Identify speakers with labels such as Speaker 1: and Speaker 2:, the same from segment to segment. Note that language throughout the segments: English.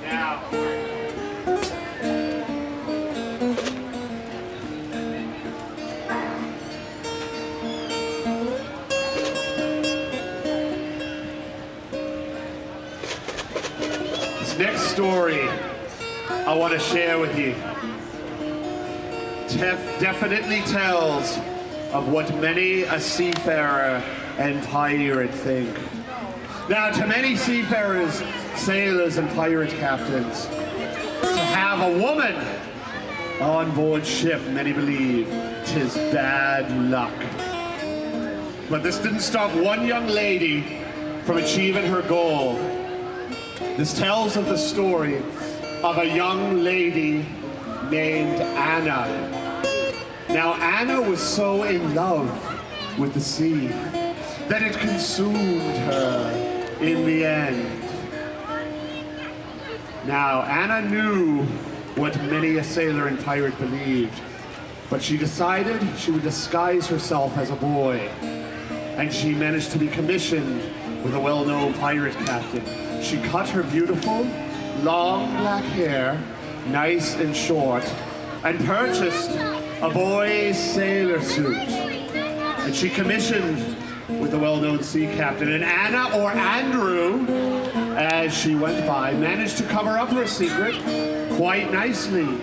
Speaker 1: Now, this next story I want to share with you definitely tells of what many a seafarer and pirate think. Now, to many seafarers, sailors, and pirate captains, to have a woman on board ship, many believe, 'tis bad luck. But this didn't stop one young lady from achieving her goal. This tells of the story of a young lady named Anna. Now, Anna was so in love with the sea that it consumed her in the end. Now, Anna knew what many a sailor and pirate believed, but she decided she would disguise herself as a boy, and she managed to be commissioned with a well-known pirate captain. She cut her beautiful, long black hair, nice and short, and purchased a boy's sailor suit. And she commissioned with the well-known sea captain. And Anna, or Andrew, as she went by, managed to cover up her secret quite nicely.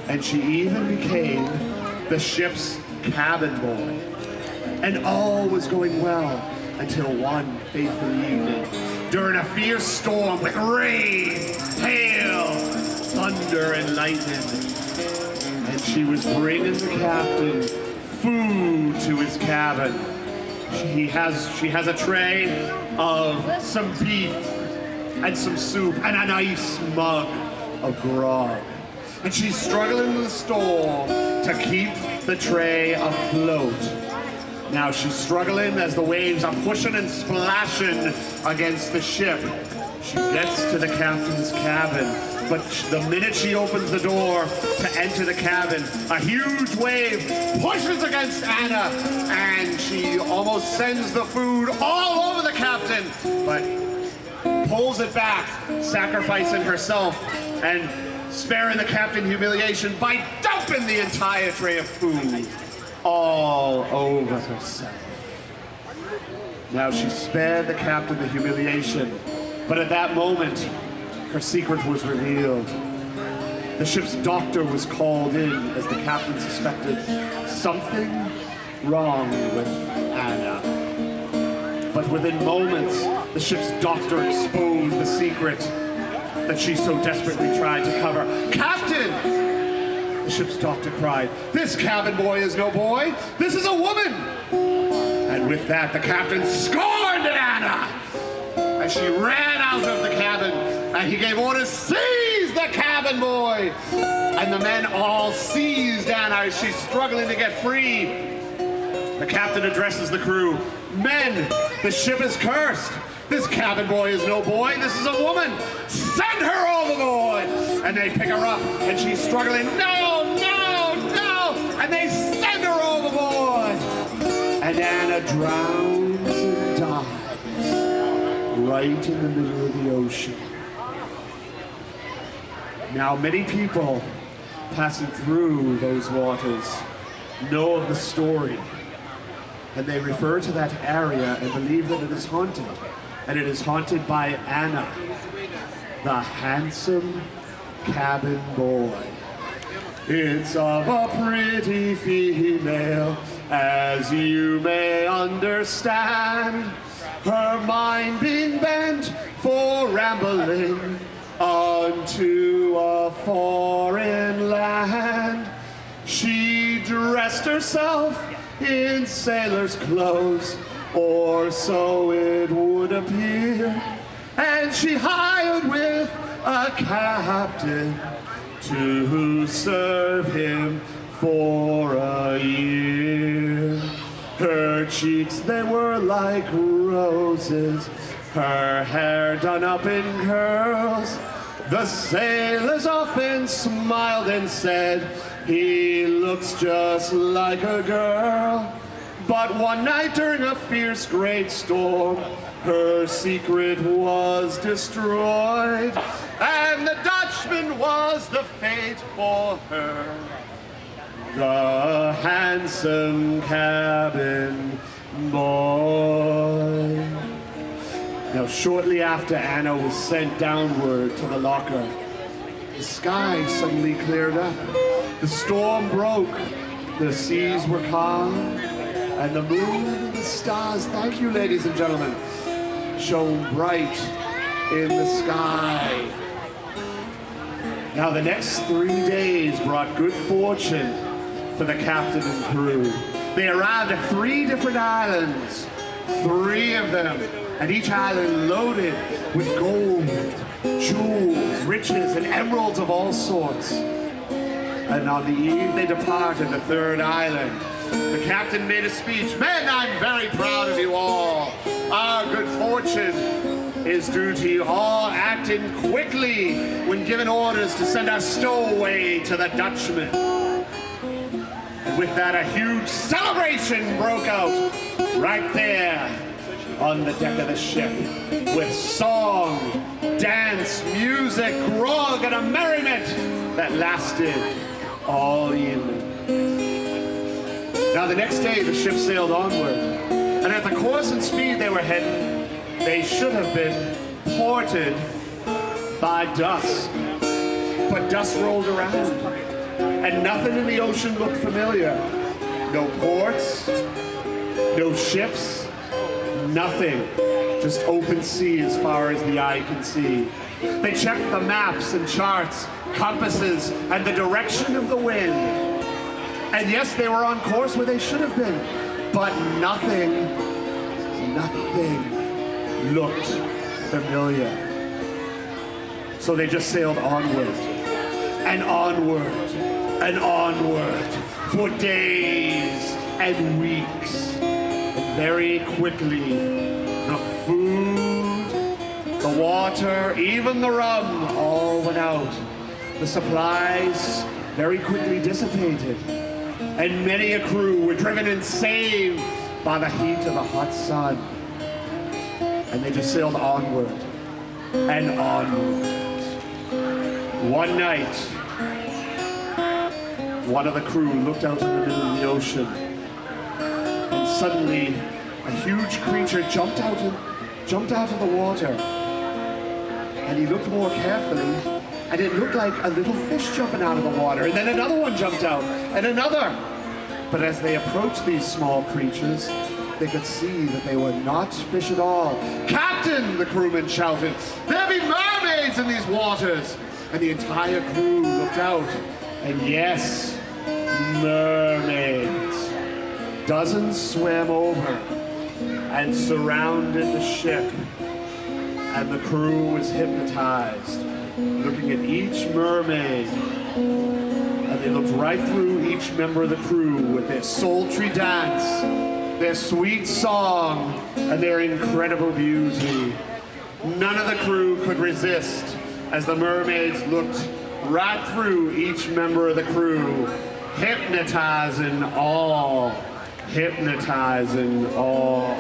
Speaker 1: And she even became the ship's cabin boy. And all was going well until one fateful evening, during a fierce storm with rain, hail, thunder, and lightning. And she was bringing the captain food to his cabin. She has a tray of some beef and some soup and a nice mug of grog. And she's struggling with the storm to keep the tray afloat. Now she's struggling as the waves are pushing and splashing against the ship. She gets to the captain's cabin, but the minute she opens the door to enter the cabin, a huge wave pushes against Anna, and she almost sends the food all over the captain, but pulls it back, sacrificing herself and sparing the captain humiliation by dumping the entire tray of food all over herself. Now she spared the captain the humiliation, but at that moment, her secret was revealed. The ship's doctor was called in as the captain suspected something wrong with Anna. But within moments, the ship's doctor exposed the secret that she so desperately tried to cover. "Captain!" the ship's doctor cried. "This cabin boy is no boy. This is a woman!" And with that, the captain scorned at Anna as she ran out of the cabin, and he gave orders, "Seize the cabin boy!" And the men all seized Anna as she's struggling to get free. The captain addresses the crew. "Men, the ship is cursed. This cabin boy is no boy. This is a woman. Send her overboard!" And they pick her up, and she's struggling. "No, no, no!" And they send her overboard. And Anna drowns and dies right in the middle of the ocean. Now, many people passing through those waters know of the story, and they refer to that area and believe that it is haunted. And it is haunted by Anna, the handsome cabin boy. It's of a pretty female, as you may understand, her mind being bent for rambling unto a foreign land. She dressed herself in sailor's clothes, or so it would appear, and she hired with a captain to serve him for a year. Her cheeks, they were like roses, her hair done up in curls. The sailors often smiled and said, "He looks just like a girl." But one night during a fierce great storm, Her secret was destroyed, and the Dutchman was the fate for her. The handsome cabin boy. Now, shortly after Anna was sent downward to the locker, the sky suddenly cleared up. The storm broke, the seas were calm, and the moon and the stars, thank you, ladies and gentlemen, shone bright in the sky. Now, the next 3 days brought good fortune for the captain and crew. They arrived at 3 different islands, 3 of them, and each island loaded with gold, jewels, riches, and emeralds of all sorts. And on the eve they departed the 3rd island, the captain made a speech. Men, I'm very proud of you all. Our good fortune is due to you all acting quickly when given orders to send our stowaway to the Dutchman. And with that, a huge celebration broke out right there on the deck of the ship, with song, dance, music, grog, and a merriment that lasted all evening. Now, the next day, the ship sailed onward, and at the course and speed they were heading, they should have been ported by dusk. But dusk rolled around, and nothing in the ocean looked familiar. No ports, no ships, nothing. Just open sea as far as the eye can see. They checked the maps and charts, compasses, and the direction of the wind. And yes, they were on course where they should have been, but nothing looked familiar. So they just sailed onward, and onward, and onward, for days and weeks. And very quickly, the food, the water, even the rum, all went out. The supplies very quickly dissipated, and many a crew were driven insane by the heat of the hot sun. And they just sailed onward and onward. One night, one of the crew looked out in the middle of the ocean, and suddenly a huge creature jumped out of the water. And he looked more carefully, and it looked like a little fish jumping out of the water. And then another one jumped out, and another. But as they approached these small creatures, they could see that they were not fish at all. "Captain," the crewman shouted, "there be mermaids in these waters." And the entire crew looked out, and yes, mermaids. Dozens swam over and surrounded the ship, and the crew was hypnotized, looking at each mermaid. And they looked right through each member of the crew with their sultry dance, their sweet song, and their incredible beauty. None of the crew could resist as the mermaids looked right through each member of the crew, hypnotizing all, hypnotizing all.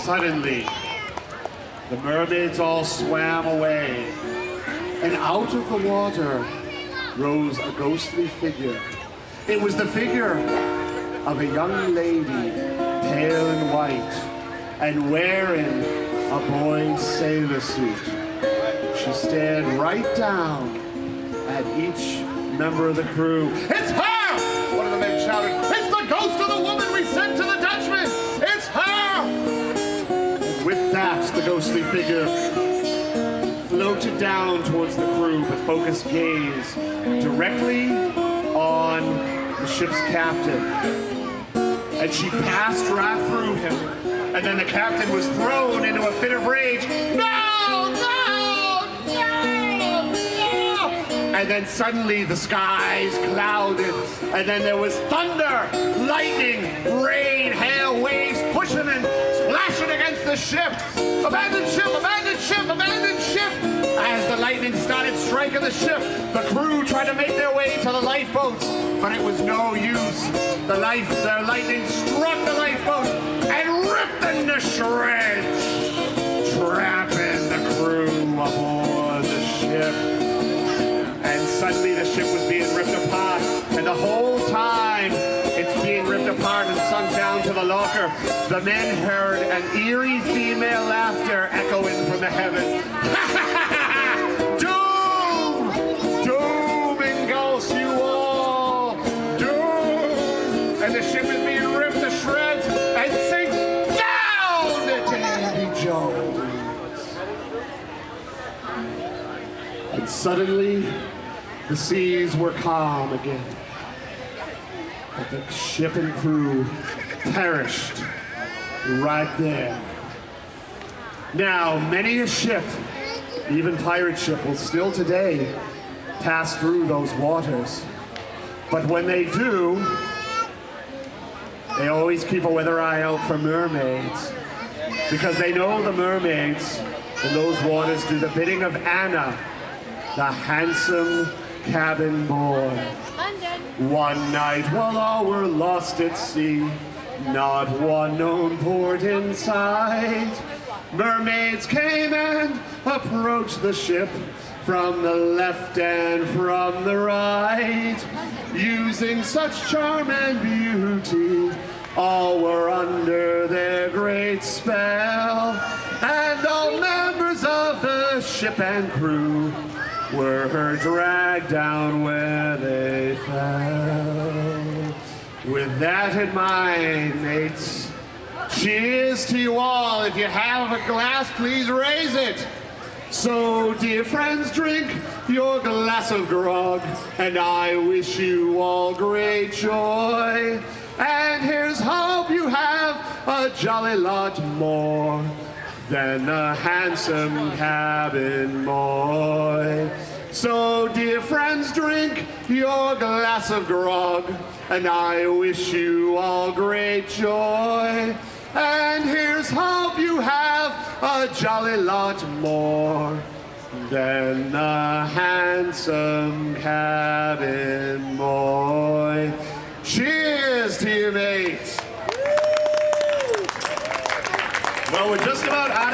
Speaker 1: suddenly, the mermaids all swam away, and out of the water rose a ghostly figure. It was the figure of a young lady, pale and white, and wearing a boy's sailor suit. She stared right down at each member of the crew. "It's her!" one of the men shouted. "It's the ghost of the woman we sent to the Dutchman! It's her!" And with that, the ghostly figure floated down towards the crew, but focused gaze directly on the ship's captain. And she passed right through him. And then the captain was thrown into a fit of rage. "No! And then suddenly the skies clouded, and then there was thunder, lightning, rain, hail, waves pushing and splashing against the ship. "Abandon ship! Abandon ship! Abandon ship!" As the lightning started striking the ship, the crew tried to make their way to the lifeboats, but it was no use. The lightning struck the lifeboat and ripped them to shreds, trapping the crew aboard the ship. And suddenly the ship was being ripped apart, and the whole time it's being ripped apart and sunk down to the locker, the men heard an eerie female laughter echoing from the heavens. "Doom! Doom engulfs you all! Doom!" And the ship is being ripped to shreds and sinks down to Davy Jones. And suddenly, the seas were calm again, but the ship and crew perished right there. Now, many a ship, even pirate ship, will still today pass through those waters. But when they do, they always keep a weather eye out for mermaids, because they know the mermaids in those waters do the bidding of Anna, the handsome cabin boy. One night while all were lost at sea, not one known port in sight, mermaids came and approached the ship from the left and from the right. Using such charm and beauty, all were under their great spell, and all members of the ship and crew were dragged down where they fell. With that in mind, mates, cheers to you all. If you have a glass, please raise it. So, dear friends, drink your glass of grog, and I wish you all great joy. And here's hope you have a jolly lot more than a handsome cabin boy. So, dear friends, drink your glass of grog, and I wish you all great joy. And here's hope you have a jolly lot more than a handsome cabin boy. Cheers to you, mates. Well, we're just about out of